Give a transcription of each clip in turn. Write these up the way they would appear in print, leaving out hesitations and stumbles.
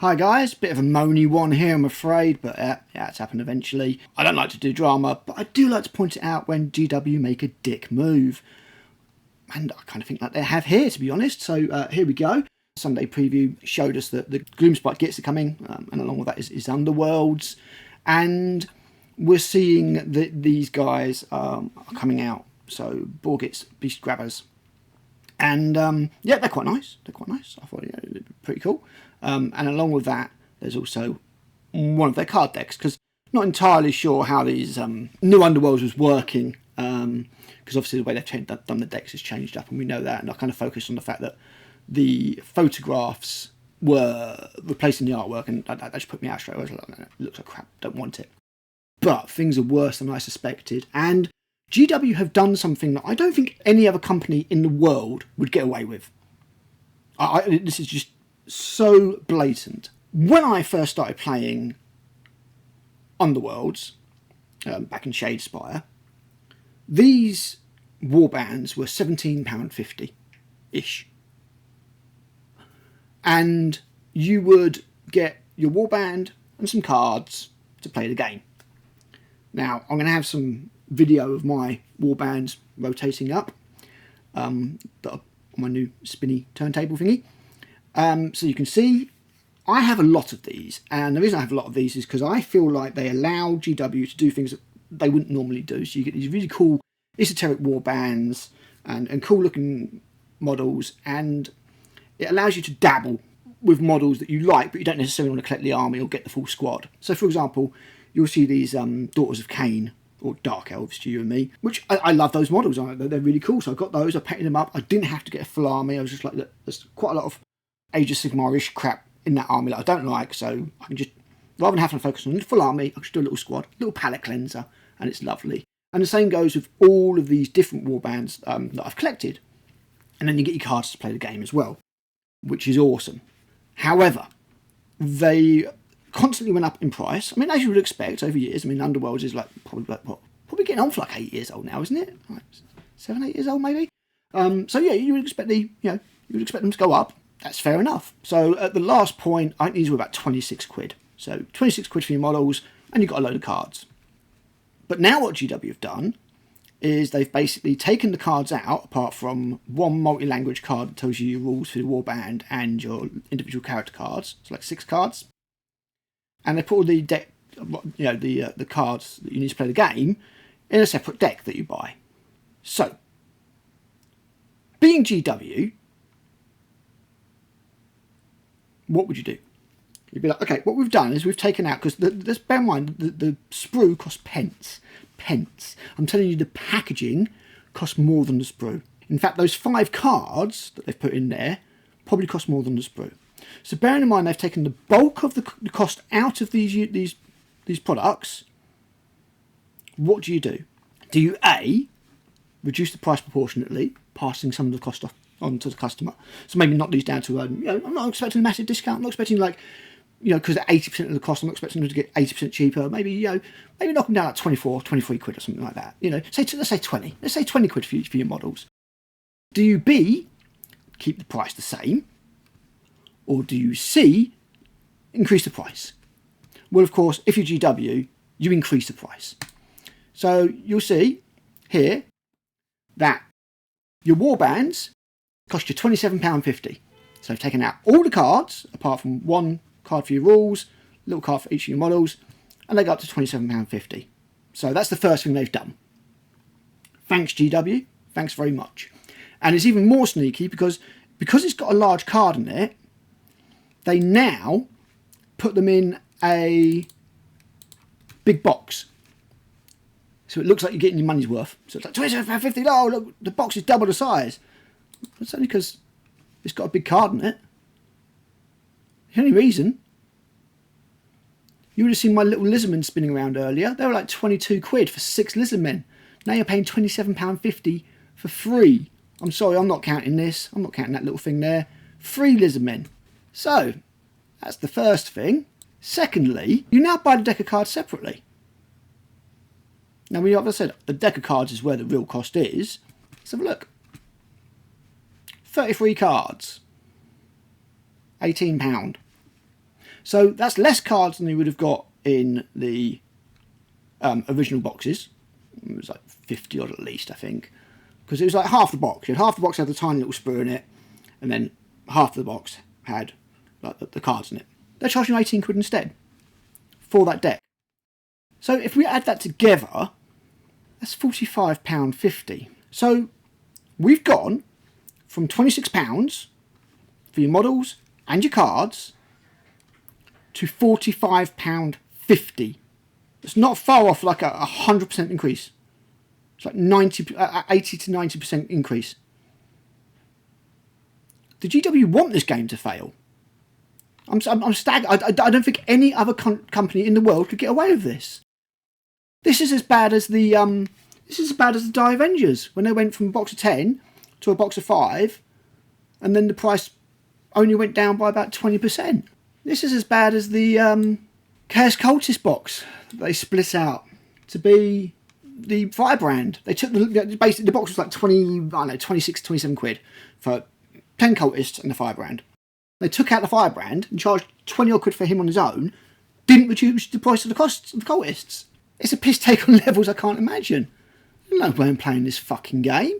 Hi guys, bit of a moany one here I'm afraid, but yeah, it's happened eventually. I don't like to do drama, but I do like to point it out when GW make a dick move. And I kind of think that they have here, to be honest, so here we go. Sunday preview showed us that the Gloomspite Gitz are coming, and along with that is Underworlds. And we're seeing that these guys are coming out, so Borgit's Beast Grabbers. And yeah, they're quite nice. I thought they were pretty cool. And along with that, there's also one of their card decks, because not entirely sure how these new Underworlds was working, because obviously the way they've done the decks has changed up, and we know that. And I kind of focused on the fact that the photographs were replacing the artwork, and that just put me out straight away. I was like, no, it looks like crap, don't want it. But things are worse than I suspected, and GW have done something that I don't think any other company in the world would get away with. This is just so blatant. When I first started playing Underworlds, back in Shadespire, these warbands were £17.50-ish. And you would get your warband and some cards to play the game. Now, I'm going to have some video of my warbands rotating up on my new spinny turntable thingy. So you can see I have a lot of these, and the reason I have a lot of these is because I feel like they allow GW to do things that they wouldn't normally do. So you get these really cool esoteric warbands and cool looking models, and it allows you to dabble with models that you like, but you don't necessarily want to collect the army or get the full squad. So for example, you'll see these Daughters of Cain, or Dark Elves to you and me, which I love those models. They're really cool. So I got those, I painted them up. I didn't have to get a full army. I was just like, look, there's quite a lot of Age of Sigmar-ish crap in that army that I don't like, so I can just, rather than having to focus on a full army, I can just do a little squad, little palette cleanser, and it's lovely. And the same goes with all of these different warbands that I've collected. And then you get your cards to play the game as well, which is awesome. However, they constantly went up in price. I mean, as you would expect over years. I mean, Underworlds is probably getting on for like 8 years old now, isn't it? Like 7, 8 years old maybe. So yeah, you would expect you would expect them to go up. That's fair enough. So at the last point, I think these were about 26 quid. So 26 quid for your models, and you've got a load of cards. But now what GW have done is they've basically taken the cards out, apart from one multi-language card that tells you your rules for the warband and your individual character cards. So like 6 cards. And they put all the deck, the cards that you need to play the game in a separate deck that you buy. So, being GW, what would you do? You'd be like, okay, what we've done is we've taken out, because let's bear in mind, the sprue costs pence. I'm telling you, the packaging costs more than the sprue. In fact, those 5 cards that they've put in there probably cost more than the sprue. So bearing in mind they've taken the bulk of the cost out of these products, what do? Do you A, reduce the price proportionately, passing some of the cost on to the customer? So maybe knock these down to, I'm not expecting a massive discount. I'm not expecting because at 80% of the cost, I'm not expecting them to get 80% cheaper. Maybe knock them down at 23 quid or something like that. Let's say 20. Let's say 20 quid for your models. Do you B, keep the price the same? Or do you C, increase the price? Well, of course, if you're GW, you increase the price. So you'll see here that your warbands cost you £27.50. So I've taken out all the cards, apart from one card for your rules, a little card for each of your models, and they go up to £27.50. So that's the first thing they've done. Thanks, GW. Thanks very much. And it's even more sneaky because it's got a large card in it. They now put them in a big box. So it looks like you're getting your money's worth. So it's like £27.50. Oh, look, the box is double the size. That's only because it's got a big card in it. The only reason, you would have seen my little lizardmen spinning around earlier. They were like 22 quid for 6 lizardmen. Now you're paying £27.50 for 3. I'm sorry, I'm not counting this. I'm not counting that little thing there. 3 lizardmen. So, that's the first thing. Secondly, you now buy the deck of cards separately. Now, as I said, the deck of cards is where the real cost is. Let's have a look. 33 cards. £18. So that's less cards than you would have got in the original boxes. It was like 50 odd at least, I think. Because it was like half the box. Half the box had the tiny little sprue in it, and then half the box had like the cards in it. They're charging you 18 quid instead for that deck. So if we add that together, that's £45.50. So we've gone from £26 for your models and your cards to £45.50. It's not far off like a 100% increase. It's like 80 to 90% increase. The GW want this game to fail. I'm staggered. I don't think any other company in the world could get away with this. This is as bad as the Die Avengers when they went from a box of 10 to a box of 5, and then the price only went down by about 20%. This is as bad as the Chaos Cultist box that they split out to be the Firebrand. They took basically the box was like 26, 27 quid for 10 cultists and the Firebrand. They took out the Firebrand and charged 20 odd quid for him on his own, didn't reduce the price of the costs of the cultists. It's a piss take on levels I can't imagine. There's no way I'm playing this fucking game.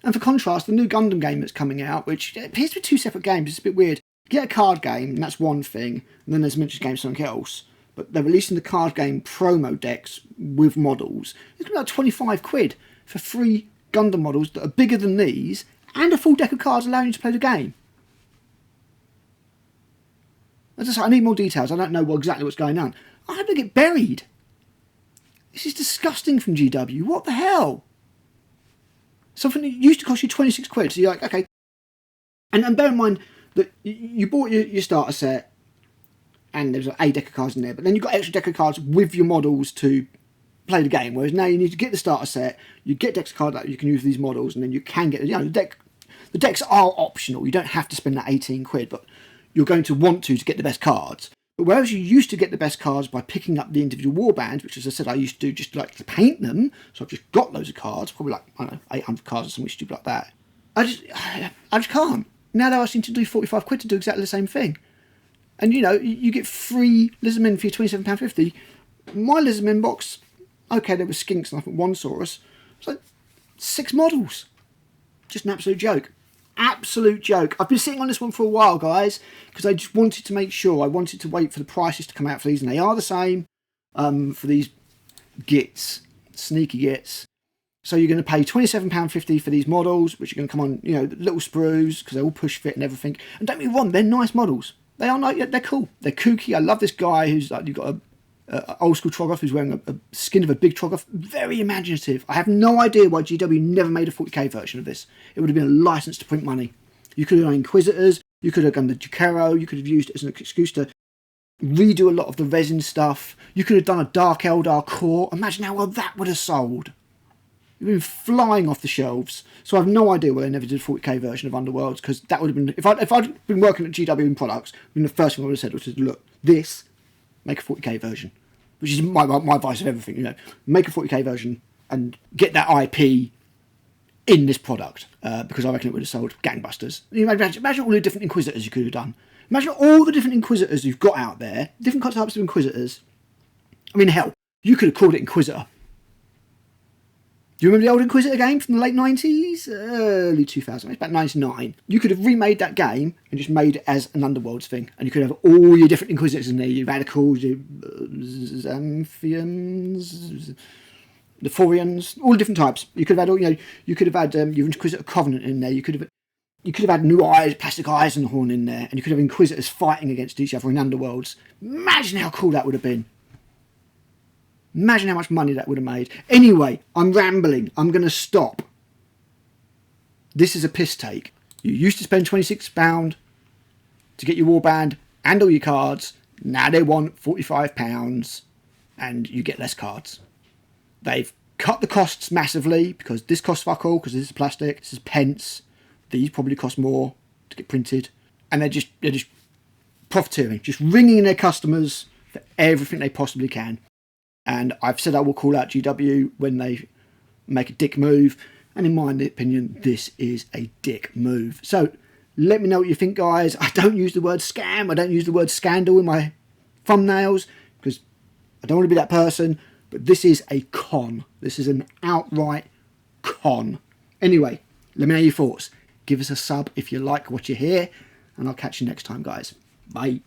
And for contrast, the new Gundam game that's coming out, which appears to be two separate games, it's a bit weird. You get a card game, and that's one thing, and then there's a miniature game, something else. But they're releasing the card game promo decks with models. It's going to be like 25 quid for 3 Gundam models that are bigger than these, and a full deck of cards allowing you to play the game. I need more details. I don't know exactly what's going on. I hope they get buried. This is disgusting from GW. What the hell? Something that used to cost you 26 quid. So you're like, okay. And bear in mind that you bought your starter set and there was a deck of cards in there, but then you've got extra deck of cards with your models to play the game. Whereas now you need to get the starter set, you get decks of cards that you can use for these models, and then you can get, the decks are optional. You don't have to spend that 18 quid, but you're going to want to get the best cards. But whereas you used to get the best cards by picking up the individual warbands, which as I said I used to do just like to paint them, so I've just got loads of cards, probably like, I don't know, 800 cards or something stupid like that. I just can't. Now they're asking to do 45 quid to do exactly the same thing. And you get free Lizardmen for your £27.50. My Lizardmen box, okay, there was Skinks and I think one Saurus. It's like 6 models. Just an absolute joke. Absolute joke. I've been sitting on this one for a while, guys, because I just wanted to make sure. I wanted to wait for the prices to come out for these, and they are the same for these Gitz, sneaky Gitz. So you're going to pay £27.50 for these models, which are going to come on, little sprues, because they're all push fit and everything. And don't get me wrong, they're nice models. They are nice, they're cool. They're kooky. I love this guy who's like, you've got a old school Troggoth who's wearing a skin of a big Troggoth. Very imaginative. I have no idea why GW never made a 40k version of this. It would have been a license to print money. You could have done Inquisitors, you could have done the Jukero, you could have used it as an excuse to redo a lot of the resin stuff. You could have done a Dark Eldar core. Imagine how well that would have sold. It would have been flying off the shelves. So I have no idea why they never did a 40k version of Underworlds, because that would have been, if I'd been working at GW in products, the first thing I would have said was, look, this, make a 40k version, which is my advice of everything. Make a 40k version and get that IP in this product, because I reckon it would have sold gangbusters. Imagine all the different Inquisitors you could have done. Imagine all the different Inquisitors you've got out there, different types of Inquisitors. I mean, hell, you could have called it Inquisitor. Do you remember the old Inquisitor game from the late 90s? Early 2000s, it's about 99. You could have remade that game and just made it as an Underworlds thing. And you could have all your different Inquisitors in there. Your Radicals, your Xanthians, the Forians, all different types. You could have had you could have had your Inquisitor Covenant in there. You could have had New Eyes, Plastic Eisenhorn in there. And you could have Inquisitors fighting against each other in Underworlds. Imagine how cool that would have been. Imagine how much money that would have made. Anyway, I'm rambling. I'm going to stop. This is a piss take. You used to spend £26 to get your warband and all your cards. Now they want £45 and you get less cards. They've cut the costs massively because this costs fuck all, because this is plastic, this is pence. These probably cost more to get printed. And they're just profiteering, just ringing their customers for everything they possibly can. And I've said I will call out GW when they make a dick move. And in my opinion, this is a dick move. So Let me know what you think, guys. I don't use the word scam. I don't use the word scandal in my thumbnails because I don't want to be that person. But this is a con. This is an outright con. Anyway, let me know your thoughts. Give us a sub if you like what you hear. And I'll catch you next time, guys. Bye.